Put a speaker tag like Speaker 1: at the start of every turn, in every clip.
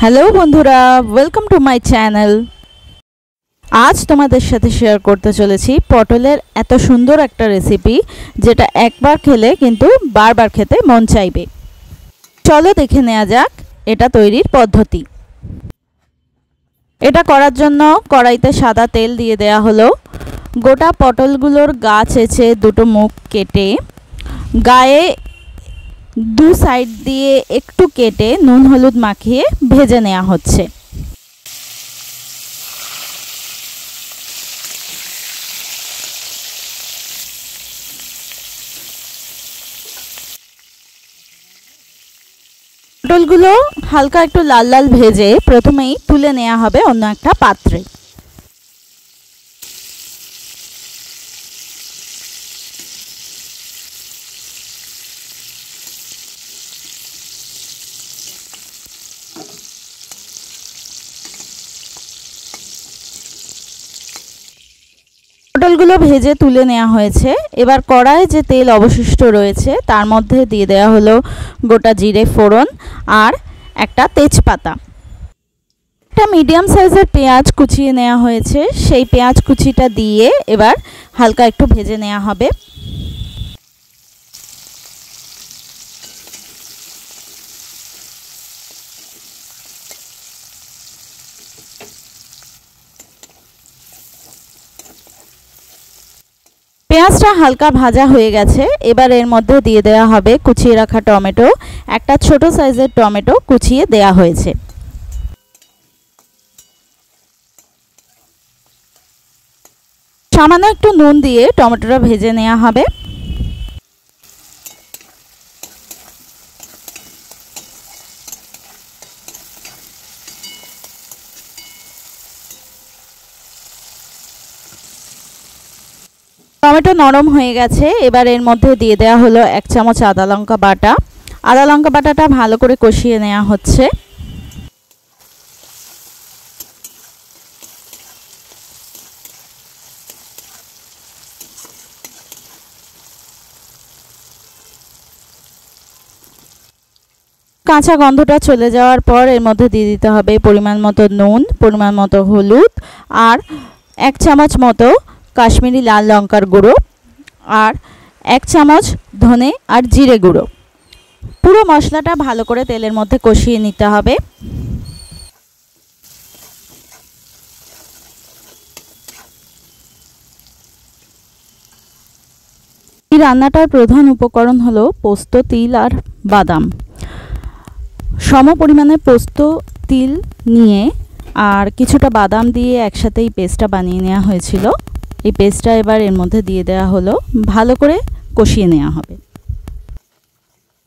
Speaker 1: Hello বন্ধুরা, welcome to my channel. আজ তোমাদের সাথে শেয়ার করতে চলেছি পটলের এত সুন্দর একটা রেসিপি যেটা একবার খেলে কিন্তু বারবার খেতে মন চাইবে। চলো দেখে নেওয়া যাক এটা তৈরির পদ্ধতি। এটা করার জন্য কড়াইতে সাদা তেল দিয়ে দেয়া হলো। গোটা পটলগুলোর গা চেঁচে দুটো মুখ কেটে গায়ে দু সাইড দিয়ে একটু কেটে নুন হলুদ মাখিয়ে ভেজে নেওয়া হচ্ছে। পটলগুলো হালকা একটু লাল লাল ভেজে প্রথমেই তুলে নেওয়া হবে অন্য একটা পাত্রে। পটলগুলো ভেজে তুলে নেওয়া হয়েছে। এবার কড়াইয়ে যে তেল অবশিষ্ট রয়েছে তার মধ্যে দিয়ে দেওয়া হলো গোটা জিরে ফোড়ন আর একটা তেজপাতা। একটা মিডিয়াম সাইজের পেঁয়াজ কুচিয়ে নেওয়া হয়েছে, সেই পেঁয়াজ কুচিটা দিয়ে এবার হালকা একটু ভেজে নেওয়া হবে। পেঁয়াজটা হালকা ভাজা হয়ে গেছে। এবার এর মধ্যে দিয়ে দেওয়া হবে কুচিয়ে রাখা টমেটো। একটা ছোট সাইজের টমেটো কুচিয়ে দেওয়া হয়েছে। সামান্য একটু নুন দিয়ে টমেটোটা ভেজে নেওয়া হবে। টমেটো নরম হয়ে গেছে। এবার এর মধ্যে দিয়ে দেওয়া হলো 1 চামচ আদা লঙ্কা বাটা। আদা লঙ্কা বাটাটা ভালো করে কষিয়ে নেওয়া হচ্ছে। কাঁচা গন্ধটা চলে যাওয়ার পর এর মধ্যে দিয়ে দিতে হবে পরিমাণ মতো নুন, পরিমাণ মতো হলুদ আর 1 চামচ মতো কাশ্মীরি লাল লঙ্কার গুঁড়ো আর 1 চামচ ধনে আর জিরে গুঁড়ো। পুরো মশলাটা ভালো করে তেলের মধ্যে কষিয়ে নিতে হবে। এই রান্নাটার প্রধান উপকরণ হলো পোস্ত, তিল আর বাদাম। সম পরিমাণে পোস্ত, তিল নিয়ে আর কিছুটা বাদাম দিয়ে একসাথে এই পেস্টটা বানিয়ে নেওয়া হয়েছিল। এই পেস্টটা এবার এর মধ্যে দিয়ে দেওয়া হলো, ভালো করে কষিয়ে নেওয়া হবে।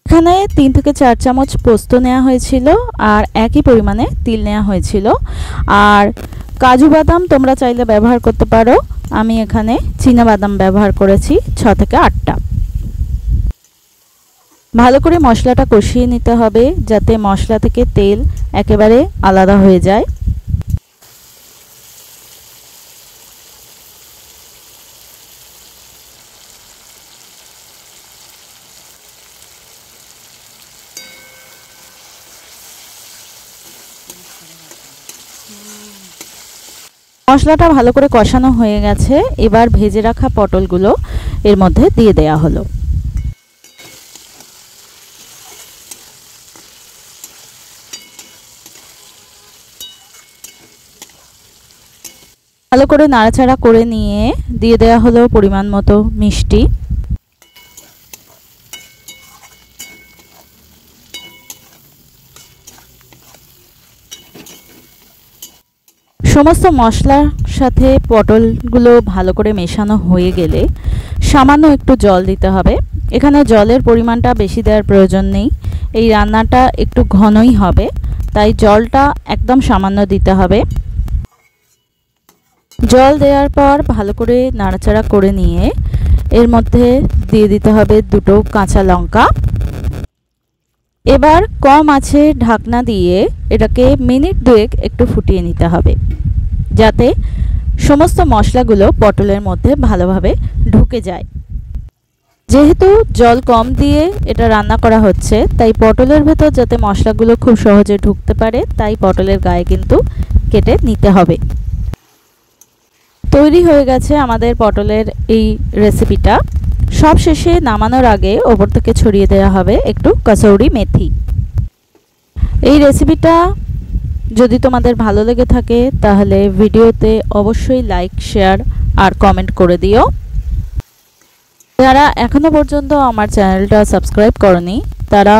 Speaker 1: এখানে 3 থেকে 4 চামচ পোস্ত নেওয়া হয়েছিল আর একই পরিমাণে তিল নেওয়া হয়েছিল। আর কাজু বাদাম তোমরা চাইলে ব্যবহার করতে পারো। আমি এখানে চীনা বাদাম ব্যবহার করেছি 6 থেকে 8টা। ভালো করে মশলাটা কষিয়ে নিতে হবে যাতে মশলা থেকে তেল একেবারে আলাদা হয়ে যায়। মশলাটা ভালো করে কষানো হয়ে গেছে। এবার ভেজে রাখা পটলগুলো এর মধ্যে দিয়ে দেওয়া হলো। ভালো করে নাড়াচাড়া করে নিয়ে দিয়ে দেওয়া হলো পরিমাণ মতো মিষ্টি। সমস্ত মশলার সাথে পটলগুলো ভালো করে মেশানো হয়ে গেলে সামান্য একটু জল দিতে হবে। এখানে জলের পরিমাণটা বেশি দেওয়ার প্রয়োজন নেই, এই রান্নাটা একটু ঘনই হবে, তাই জলটা একদম সামান্য দিতে হবে। জল দেওয়ার পর ভালো করে নাড়াচাড়া করে নিয়ে এর মধ্যে দিয়ে দিতে হবে দুটো কাঁচা লঙ্কা। এবার কম আঁচে ঢাকনা দিয়ে এটাকে মিনিট 2 একটু ফুটিয়ে নিতে হবে যাতে সমস্ত মশলাগুলো পটলের মধ্যে ভালোভাবে ঢুকে যায়। যেহেতু জল কম দিয়ে এটা রান্না করা হচ্ছে, তাই পটলের ভেতর যাতে মশলাগুলো খুব সহজে ঢুকতে পারে, তাই পটলের গায়ে কিন্তু কেটে নিতে হবে। তৈরি হয়ে গেছে আমাদের পটলের এই রেসিপিটা। সব শেষে নামানোর আগে ওপর থেকে ছড়িয়ে দেওয়া হবে একটু কসৌরি মেথি। এই রেসিপিটা যদি তোমাদের ভালো লেগে থাকে তাহলে ভিডিওতে অবশ্যই লাইক, শেয়ার আর কমেন্ট করে দিও। যারা এখনো পর্যন্ত আমার চ্যানেলটা সাবস্ক্রাইব করনি তারা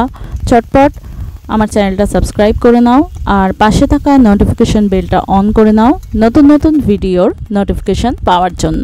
Speaker 1: চটপট আমার চ্যানেলটা সাবস্ক্রাইব করে নাও আর পাশে থাকা নোটিফিকেশন বেলটা অন করে নাও নতুন নতুন ভিডিওর নোটিফিকেশন পাওয়ার জন্য।